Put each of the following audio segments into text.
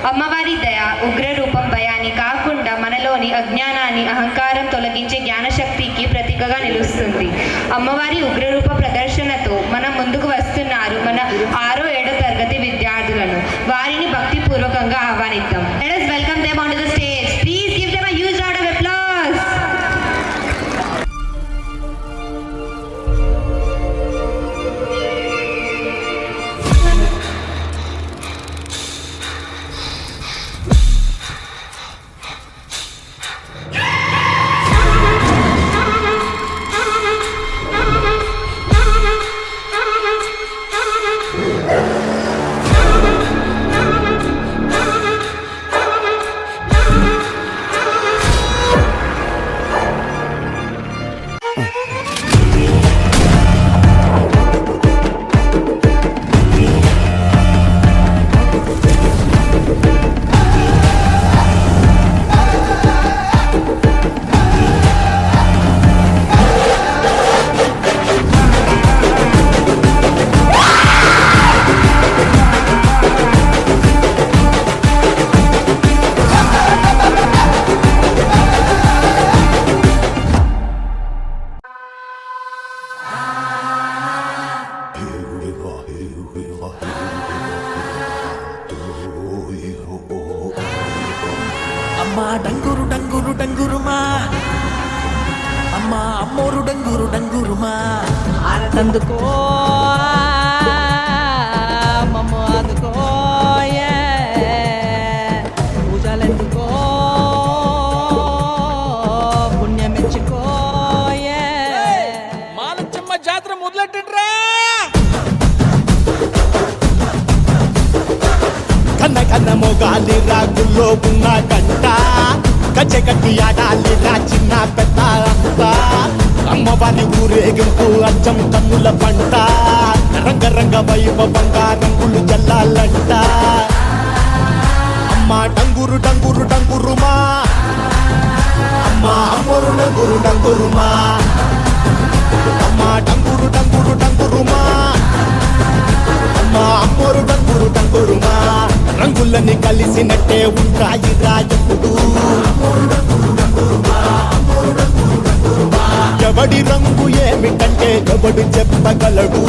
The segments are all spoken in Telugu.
అమ్మవారి దయ ఉగ్ర రూపం భయాన్ని కాకుండా మనలోని అజ్ఞానాన్ని అహంకారం తొలగించే జ్ఞానశక్తికి ప్రతీకగా నిలుస్తుంది. అమ్మవారి ఉగ్రరూప ప్రదర్శనతో మనం ముందుకు వస్తున్నారు మన 6వ 7వ తరగతి విద్యార్థులను. వారిని భక్తిపూర్వకంగా ఆహ్వానిద్దాం. Let us welcome them onto the stage. Please give them a huge round of applause. అమ్మా డంగురు డంగురు డంగురుమా, అమ్మా అమ్మోరు డంగురు డంగురుమా, ఆరతందుకో మమ్మ అందుకో పూజలెందుకో పుణ్యమెచ్చుకో మానచ్చమ్మ జాతర మొదలెట్టండ్రా. కన్న కన్న మొగాలి రాగుల్లో ఉన్న గంట గజ్జెగట్టి ఆడాలిరా చిన్న పెద్ద అంతా. అమ్మవారి ఊరేగింపు అచ్చం కన్నుల పంట, రంగరంగ వైభవంగా రంగులు జల్లాలంట. అమ్మ డంగురు డంగురు డంగురుమా, అమ్మ అమ్మోరు డంగురు డంగురుమా, అమ్మ డంగురు డంగురు డంగురుమా, అమ్మ అమ్మోరు డంగురు డంగురుమా. రంగులని కలిసినట్టే ఉంటాయి రాజపుడు, ఎవడి రంగు ఏమిటంటే ఎవడు చెప్పగలడు.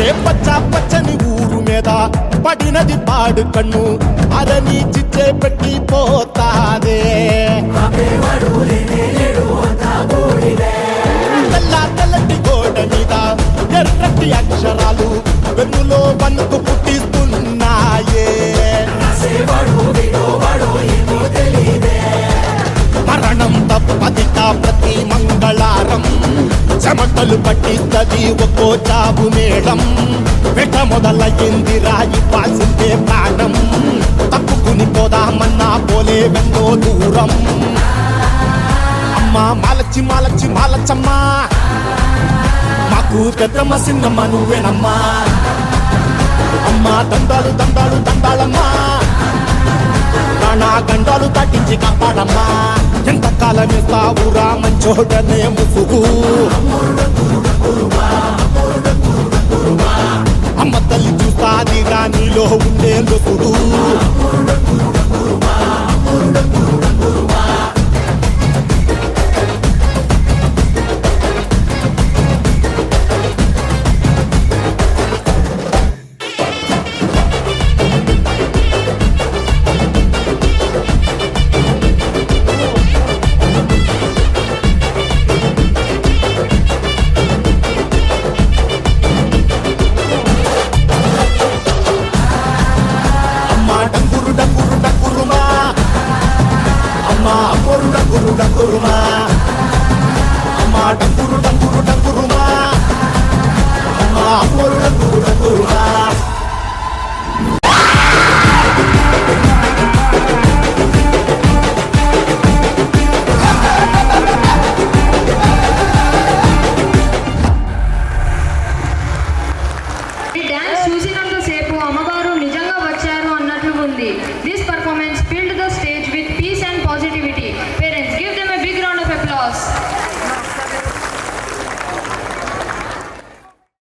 ఏ పచ్చ పచ్చని ఊరు మీద పడినది పాడు కన్ను, అదని చిచ్చే పెట్టి పోతాదే. తెల్ల తెల్లటి గోడ మీద ఎర్రటి అక్షరాలు వెన్నులో వణుకు పుట్టిస్తున్నాయే. మరణం తప్పదిక ప్రతి మంగళారం, చెమటలు పట్టిస్తది ఒక్కో చావు మేళం. వెట మొదలయ్యింది రాయి పాల్సిందే ప్రాణం, తప్పుకుని పోదామన్నా పోలే వెన్నో దూరం. అమ్మా మాలచ్చి మాలచ్చి మాలచ్చమ్మా, మాకు పెద్దమ్మ సిన్నమ్మ నువ్వేనమ్మా. అమ్మా దండాలు దండాలు దండాలమ్మా, ప్రాణా గండాలు దాటించి కాపాడమ్మా. ఎంతకాలం ఇస్తావురా మంచోడనే ముసుగు, అమ్మ తల్లి చూస్తాది రాణిలో ఉండే లొసుడు. డంగురు డంగురుమా, అమ్మా డంగురు డంగురు డంగురుమా. పొరుడ తురుడ తురుడా ఈ డ్యాన్స్ చూసినంత సేపు అమ్మవారు నిజంగా వచ్చారు అన్నట్లు ఉంది. దిస్